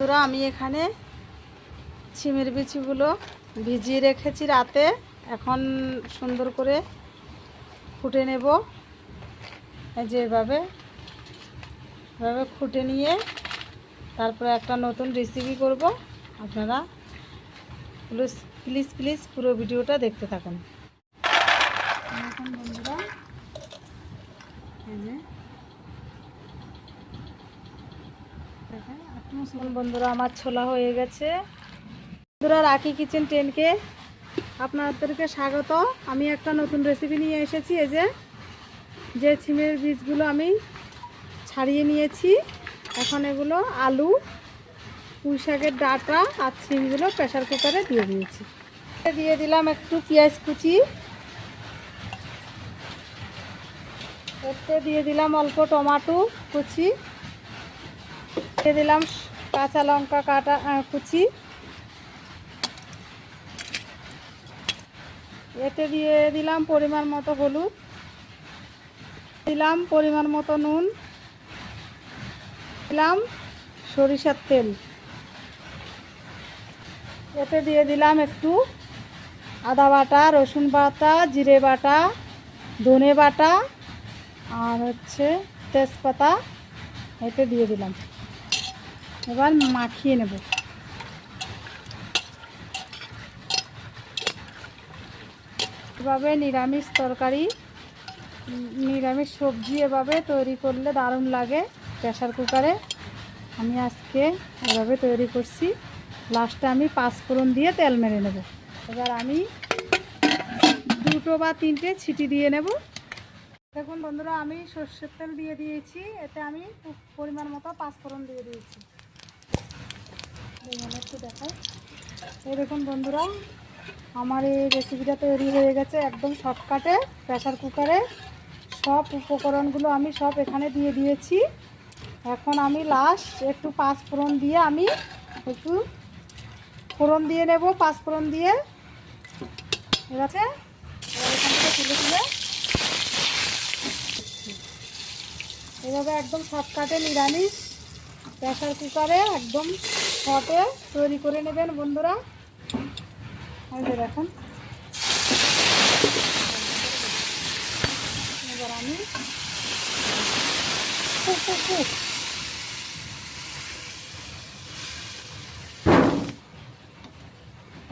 তোরা আমি এখানে ছিমের বিচিগুলো ভিজিয়ে রেখেছি রাতে, এখন সুন্দর করে ফুটে নেব। এই যে এভাবে ফুটে নিয়ে তারপরে একটা নতুন রেসিপি করব। আপনারা প্লিজ পুরো ভিডিওটা দেখতে থাকুন। এখন বন্ধুরা এই যে বন্ধুরা আমার ছোলা হয়ে গেছে। বন্ধুরা রাখি কিচেন 10কে আপনাদেরকে স্বাগত। আমি একটা নতুন রেসিপি নিয়ে এসেছি। এই যে ছিমের বীজগুলো আমি ছাড়িয়ে নিয়েছি, এখন এগুলো আলু, পুঁই শাকের ডাঁটা আর ছিমগুলো প্রেসার কুকারে দিয়ে দিয়েছি। দিয়ে দিলাম একটু পেঁয়াজ কুচি, এতে দিয়ে দিলাম অল্প টমেটো কুচি, দিয়ে দিলাম কাঁচা লঙ্কা কাটা কুচি, এতে দিয়ে দিলাম পরিমাণ মতো হলুদ, দিলাম পরিমাণ মতো নুন, দিলাম সরিষার তেল, এতে দিয়ে দিলাম একটু আদা বাটা, রসুন বাটা, জিরে বাটা, ধনে বাটা আর তেজপাতা এতে দিয়ে দিলাম। এবার মাখিয়ে নেব। এভাবে নিরামিষ তরকারি, নিরামিষ সবজি এভাবে তৈরি করলে দারুণ লাগে প্রেসার কুকারে। আমি আজকে এভাবে তৈরি করছি। লাস্টে আমি 5 ফোড়ন দিয়ে তেল মেরে নেব। এবার আমি 2 বা 3টে ছিটি দিয়ে নেব। দেখুন বন্ধুরা, আমি সর্ষের তেল দিয়ে দিয়েছি, এতে আমি পরিমাণ মতো 5 ফোড়ন দিয়ে দিয়েছি। একটু দেখাই। এই দেখুন বন্ধুরা, আমার এই রেসিপিটা তৈরি হয়ে গেছে একদম শর্টকাটে প্রেসার কুকারে। সব উপকরণগুলো আমি সব এখানে দিয়ে দিয়েছি। এখন আমি লাস্ট একটু 5 ফোড়ন দিয়ে আমি একটু ফোড়ন দিয়ে নেব। 5 ফোড়ন দিয়ে এবার এখান থেকে তুলে এভাবে একদম শর্টকাটে নিরামিষ প্রেসার কুকারে একদম শর্টে তৈরি করে নেবেন বন্ধুরা। এই যে দেখুন, এবার আমি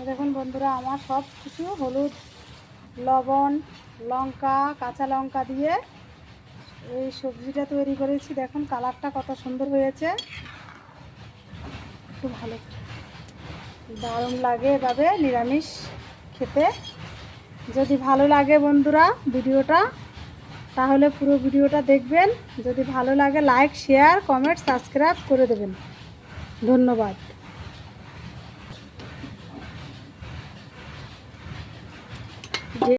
দেখুন বন্ধুরা, আমার সব কিছু হলুদ, লবণ, লঙ্কা, কাঁচা লঙ্কা দিয়ে এই সবজিটা তৈরি করেছি। দেখুন কালারটা কত সুন্দর হয়েছে, খুব ভালো, দারুণ লাগে এভাবে নিরামিষ খেতে। যদি ভালো লাগে বন্ধুরা ভিডিওটা, তাহলে পুরো ভিডিওটা দেখবেন। যদি ভালো লাগে লাইক, শেয়ার, কমেন্ট, সাবস্ক্রাইব করে দেবেন। ধন্যবাদ।